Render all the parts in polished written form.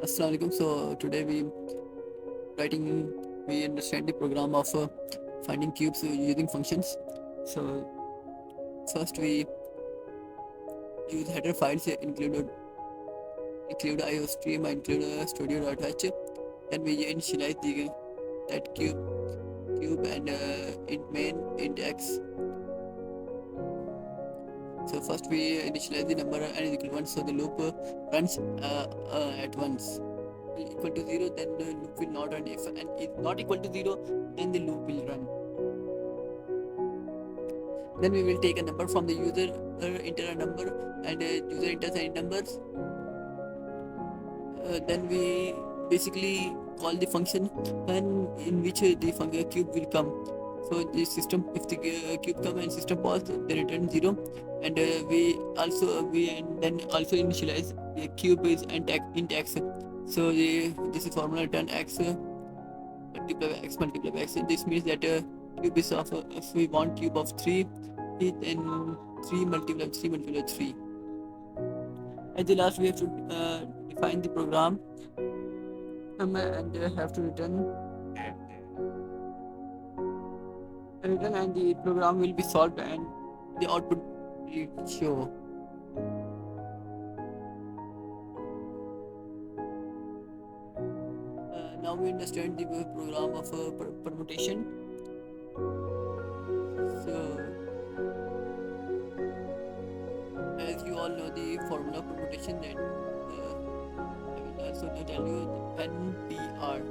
Assalamualaikum. So today writing we understand the program of finding cubes using functions. So first we use header files include IOStream, include studio.h. Then we initialize that cube and int main int x. So first we initialize the number and is equal to 1, so the loop runs at once. Equal to 0, then the loop will not run. If and is not equal to 0, then the loop will run. Then we will take a number from the user, enter a number, and user enters any numbers. Then we basically call the function and in which the cube will come. So the system, if the cube come and system pause, they return 0, and we then also initialize the cube is int x. So this is formula return x multiply by x. This means that cube is of if we want cube of 3, then 3 multiply 3. At the last we have to define the program and have to return, and the program will be solved and the output will show. Now we understand the program of permutation. So as you all know the formula of permutation, that I will also tell you NPR.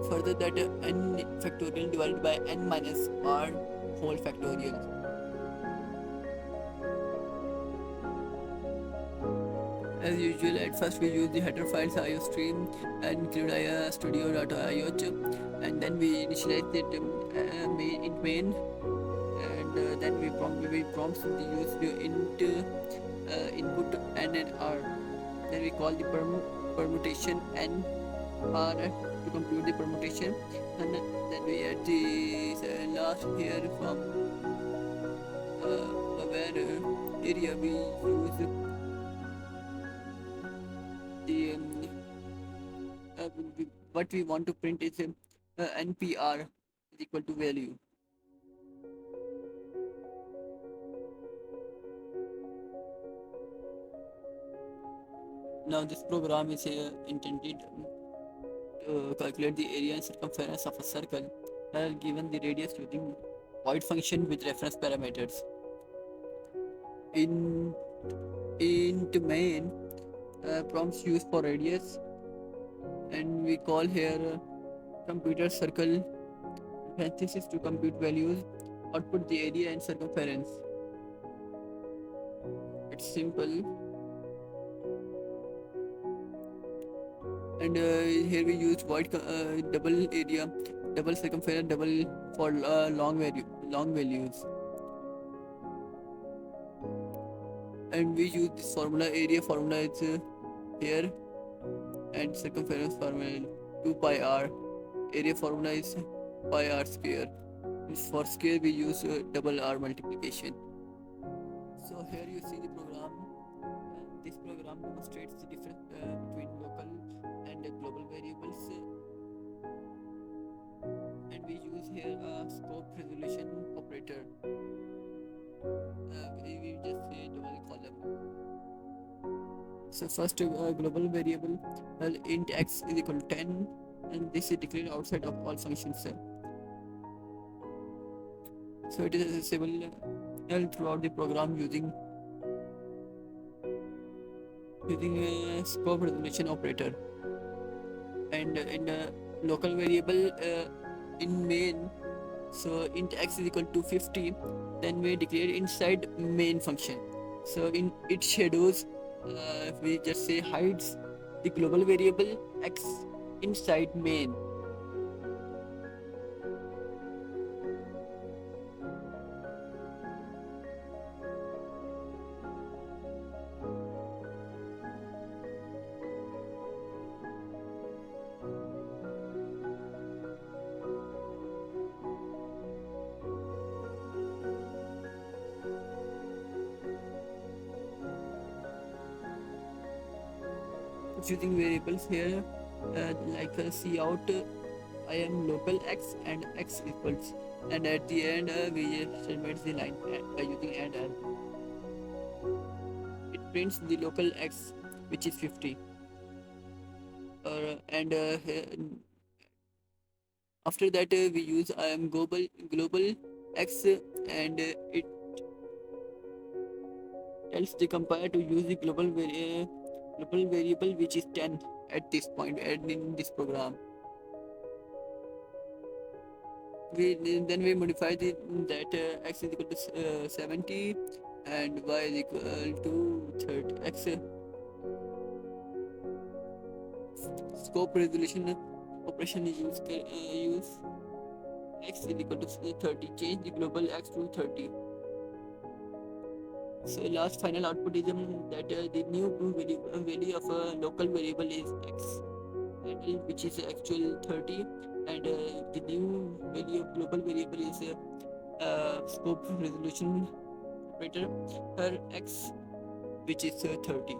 Further, that n factorial divided by n minus r whole factorial. As usual, at first we use the header files IOStream and include studio.io, and then we initialize it in main, and then we prompt the use input n and r. Then we call the permutation n r to compute the permutation, and then we add the last here from where area we use the what we want to print is NPR is equal to value. Now this program is intended to calculate the area and circumference of a circle given the radius using void function with reference parameters. In main, prompts used for radius, and we call here computer circle parenthesis to compute values, output the area and circumference. It's simple. And here we use void double area, double circumference, double for long values. And we use this formula. Area formula is here, and circumference formula 2 pi r. Area formula is pi r square. For square we use double r multiplication. So here you see the program. This program demonstrates the difference between local and global variables, and we use here a scope resolution operator. We just say double column. So first global variable, int x is equal to 10, and this is declared outside of all functions. So it is accessible throughout the program using a scope resolution operator. And in a local variable in main, so int x is equal to 50, then we declare inside main function. So in its shadows, we just say hides the global variable x inside main. choosing variables here, like C out, I am local x and x equals, and at the end we just terminate the line by using and. It prints the local x, which is 50. And After that we use I am global x, and it tells the compiler to use the global variable which is 10 at this point and in this program. We then we modify that x is equal to 70 and y is equal to 30 x. Scope resolution operation is use x is equal to 30. Change the global x to 30. So last final output is that the new value of a local variable is x, which is actual 30, and the new value of global variable is scope resolution operator her x, which is 30.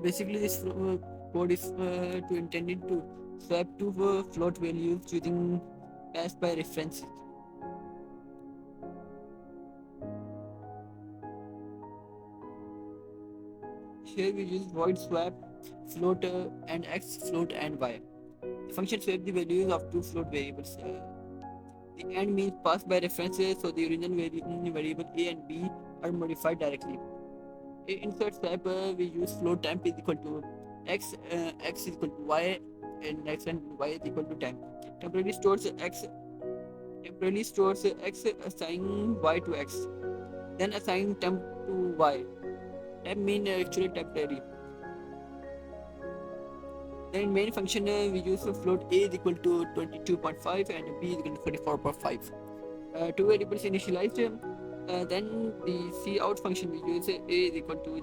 Basically, this code is to intended to swap two float values using pass by references. Here we use void swap float and x, float and y. The function swaps the values of two float variables. The AND means passed by references, so the original variable a and b are modified directly. Insert swap, we use float temp is equal to x, x is equal to y, and x and y is equal to temp. Temporarily stores x, assign y to x, then assign temp to y. Temp mean actually temporary. Then in main function we use float a is equal to 22.5 and b is equal to 44.5. Two variables initialized. Then the C out function we use a is equal to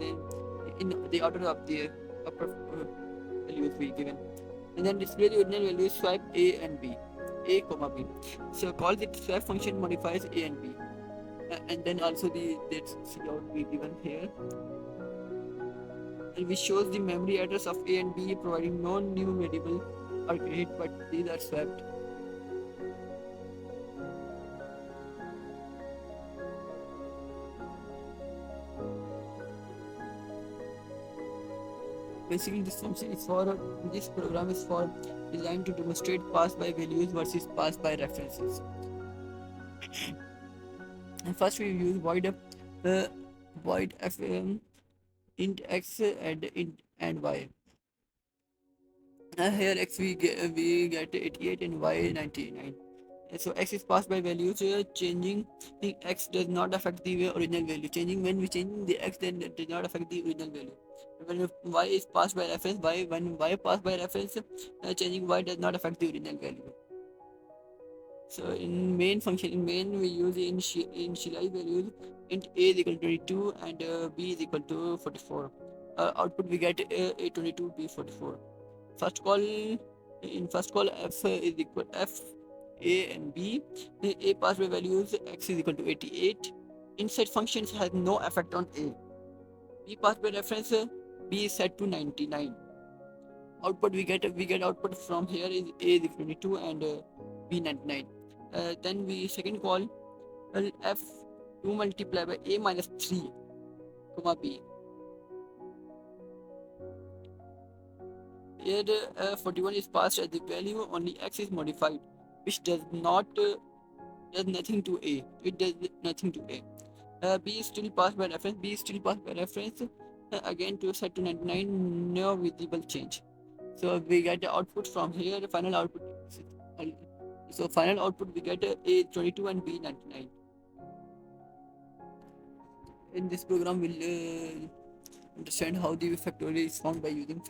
the order of the upper values we given, and then display the original values swipe a and b, a comma b. So call the swap function modifies a and b, and then also the C out we given here, and which shows the memory address of a and b, providing no new variable are created, but these are swapped. Basically, this program is for designed to demonstrate pass by values versus pass by references. And first we use void fm int x and int and y. Here x we get 88 and y 99. So x is passed by values. Changing the x does not affect the original value. When we change the x, then it does not affect the original value. When y is passed by reference, when y passed by reference, changing y does not affect the original value. So in main we use the initialize values int a is equal to 22 and b is equal to 44. Output we get a 22, b 44. First call f is equal f a and b. A passed by values x is equal to 88. Inside functions has no effect on a. B passed by reference, b is set to 99. Output we get output from here is a is equal to 22 and b 99. Then we second call f 2 multiplied by a minus 3 comma b. Here 41 is passed as the value, only x is modified, which does nothing to a. It does nothing to a. B is still passed by reference. Again to set to 99, no visible change. So we get the output from here. The final output. So final output we get a 22 and b 99. In this program we'll understand how the factorial is found by using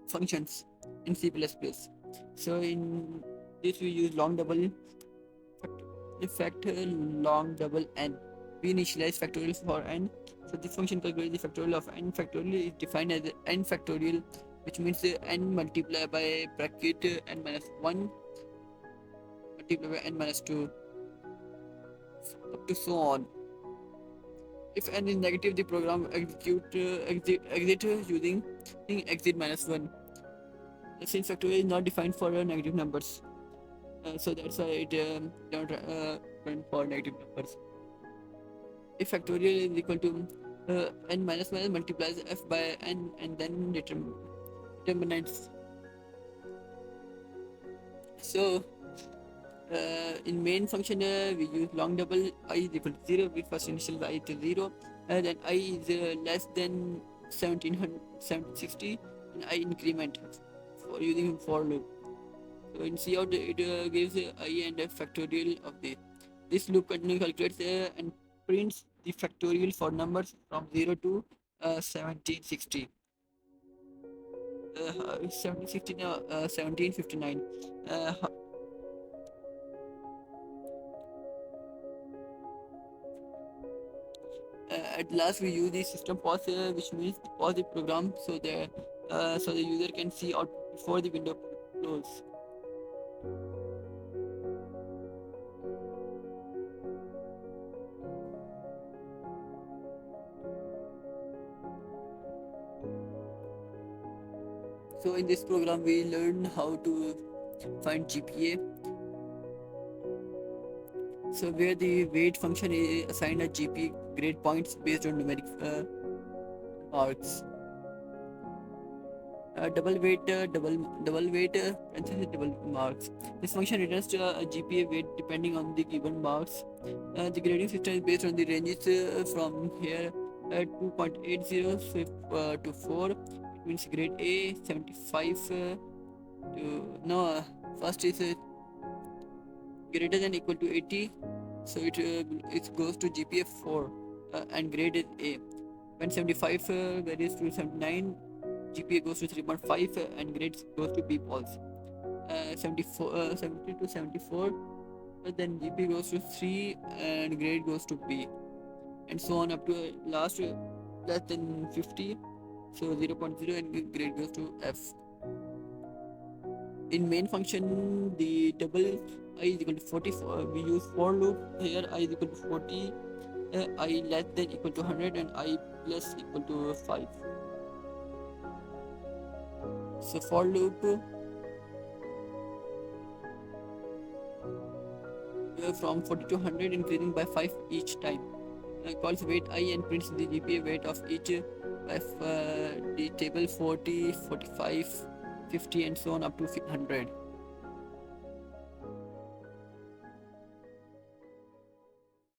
functions in C++. So in this we use long double long double n. We initialize factorial for n. So the function calculates the factorial of n. Factorial is defined as n factorial, which means n multiplied by bracket n minus 1 multiplied by n minus 2. up to so on. If n is negative, the program exit using exit minus 1. Since factorial is not defined for negative numbers, so that's why it don't run for negative numbers. If factorial is equal to n minus 1 multiplies f by n and then determinants. So in main function we use long double I is equal to 0. We first initialize I to 0, and then I is less than 1760, and I increment for using for loop. So in Cout it gives I and a factorial of this loop continually calculates and prints the factorial for numbers from 0 to 1760. 1760 now 1759. At last we use the system pause, which means pause the program so the user can see out before the window closes. So in this program we learn how to find GPA. So where the weight function is assigned a GPA grade points based on numeric marks. Double weight parenthesis double marks. This function returns a GPA weight depending on the given marks. The grading system is based on the ranges from here 2.80 to 4. It means grade A 75 to no first is greater than equal to 80, so it goes to GPA 4 and grade is A. When 75 varies to 79, GPA goes to 3.5 and grade goes to B pulse. 70 to 74, then GPA goes to 3 and grade goes to B, and so on up to last less than 50, so 0.0 and grade goes to F. In main function, the double I is equal to 40. We use for loop here. I is equal to 40. I less than equal to 100 and I plus equal to 5. So for loop from 40 to 100, increasing by 5 each time. Calls weight I and prints the GPA weight of each by the table 40, 45, 50 and so on up to 100.